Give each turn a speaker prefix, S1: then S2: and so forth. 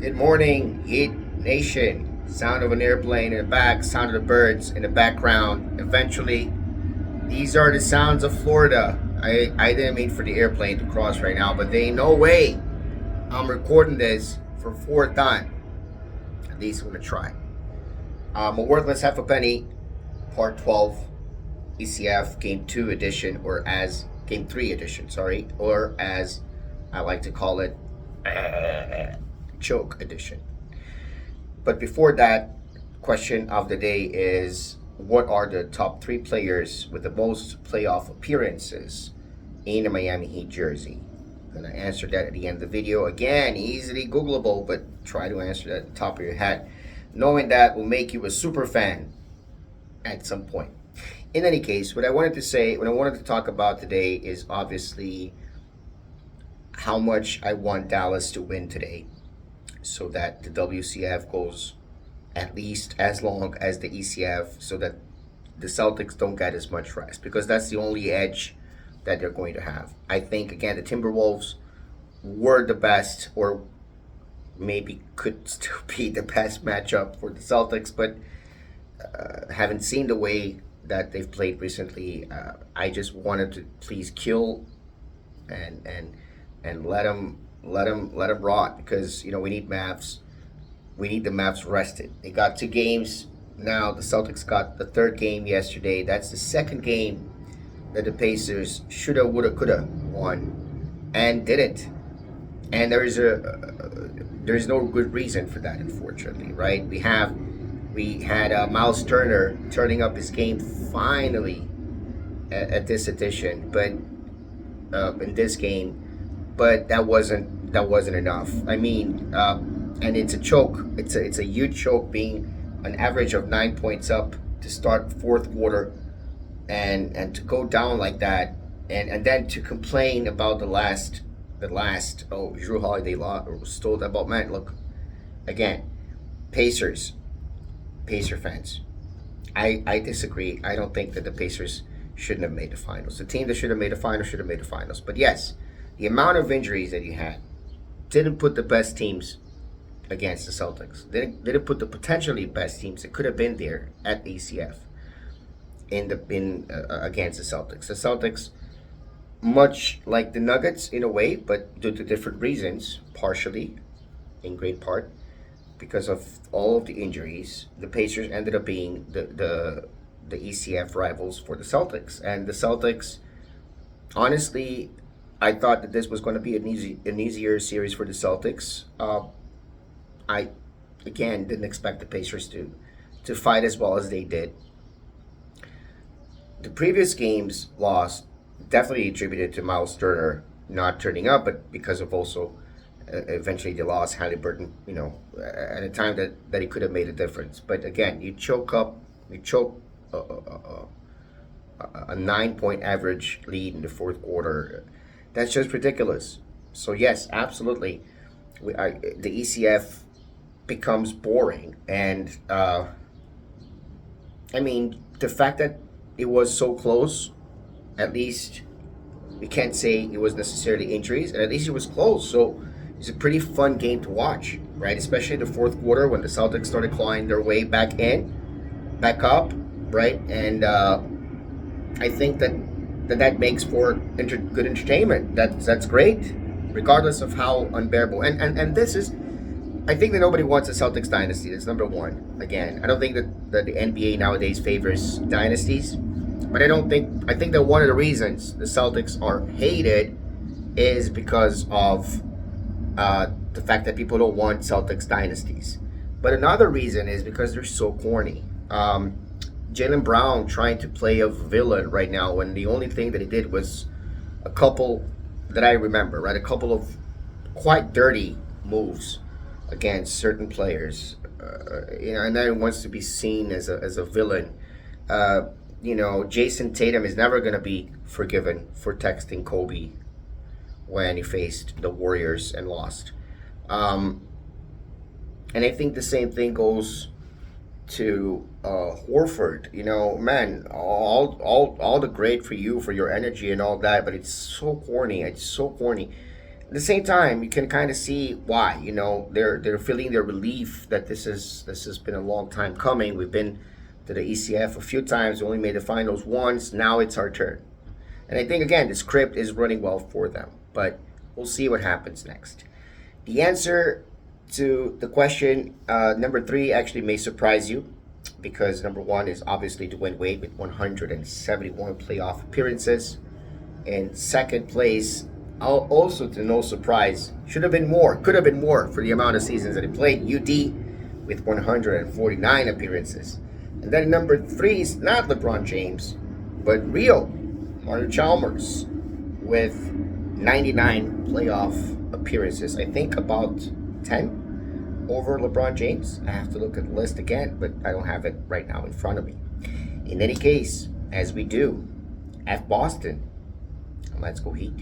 S1: Good morning, Heat Nation. Sound of an airplane in the back, sound of the birds in the background. Eventually, these are the sounds of Florida. I didn't mean for the airplane to cross right now, but they no way I'm recording this for fourth time. At least I'm gonna try. A worthless half a penny, part 12, ECF Game 2 edition, or as Game 3 edition, sorry, or as I like to call it, choke edition. But before that, question of the day is what are the top three players with the most playoff appearances in a Miami Heat jersey? I'm gonna answer that at the end of the video. Again, easily Googleable, but try to answer that at the top of your head. Knowing that will make you a super fan at some point. In any case, what I wanted to talk about today is obviously how much I want Dallas to win today so that the WCF goes at least as long as the ECF so that the Celtics don't get as much rest because that's the only edge that they're going to have. I think, again, the Timberwolves were the best or maybe could still be the best matchup for the Celtics, but haven't seen the way that they've played recently. I just wanted to please kill and let them rot because we need Mavs. We need the Mavs rested. They got 2 games now. The Celtics got the third game yesterday. That's the second game that the Pacers shoulda, woulda, coulda won and didn't. And there's no good reason for that, unfortunately, right? We had Miles Turner turning up his game finally at this edition, but in this game, but that wasn't enough. I mean, and it's a choke. It's a huge choke, being an average of 9 points up to start fourth quarter, and to go down like that, and then to complain about the last Drew Holiday stole that ball. Man, look, again, Pacer fans. I disagree. I don't think that the Pacers shouldn't have made the finals. The team that should have made the finals should have made the finals. But yes, the amount of injuries that you had didn't put the best teams against the Celtics. Didn't put the potentially best teams that could have been there at ECF against the Celtics. The Celtics, much like the Nuggets in a way, but due to different reasons, partially, in great part, because of all of the injuries, the Pacers ended up being the ECF rivals for the Celtics. And the Celtics, honestly, I thought that this was going to be an easier series for the Celtics. I, again, didn't expect the Pacers to fight as well as they did. The previous game's loss definitely attributed to Miles Turner not turning up, but because of also eventually they lost Halliburton, at a time that he could have made a difference. But again, you choke a 9-point average lead in the fourth quarter. That's just ridiculous. So yes, absolutely, the ECF becomes boring, and I mean, the fact that it was so close, at least we can't say it was necessarily injuries, and at least it was close. So it's a pretty fun game to watch, right? Especially the fourth quarter when the Celtics started clawing their way back back up, right? And I think that makes for good entertainment. That's great, regardless of how unbearable. And this is, I think that nobody wants a Celtics dynasty. That's number one. Again, I don't think that the NBA nowadays favors dynasties, but I think that one of the reasons the Celtics are hated is because of the fact that people don't want Celtics dynasties. But another reason is because they're so corny. Jaylen Brown trying to play a villain right now when the only thing that he did was a couple that I remember, right? A couple of quite dirty moves against certain players, and then wants to be seen as a villain. Jason Tatum is never going to be forgiven for texting Kobe when he faced the Warriors and lost. And I think the same thing goes to Horford. Man, all the great for you, for your energy and all that, but it's so corny. At the same time, you can kind of see why. You know, they're feeling their relief that this has been a long time coming. We've been to the ECF a few times. We only made the finals once. Now it's our turn. And I think again, the script is running well for them. But we'll see what happens next. The answer to the question number three actually may surprise you, because number one is obviously Dwayne Wade with 171 playoff appearances. In second place, also to no surprise, should have been more, could have been more for the amount of seasons that he played, UD with 149 appearances. And then number three is not LeBron James, but Rio, Mario Chalmers, with 99 playoff appearances. I think about 10 over LeBron James. I have to look at the list again, but I don't have it right now in front of me. In any case, as we do, F Boston, let's go Heat.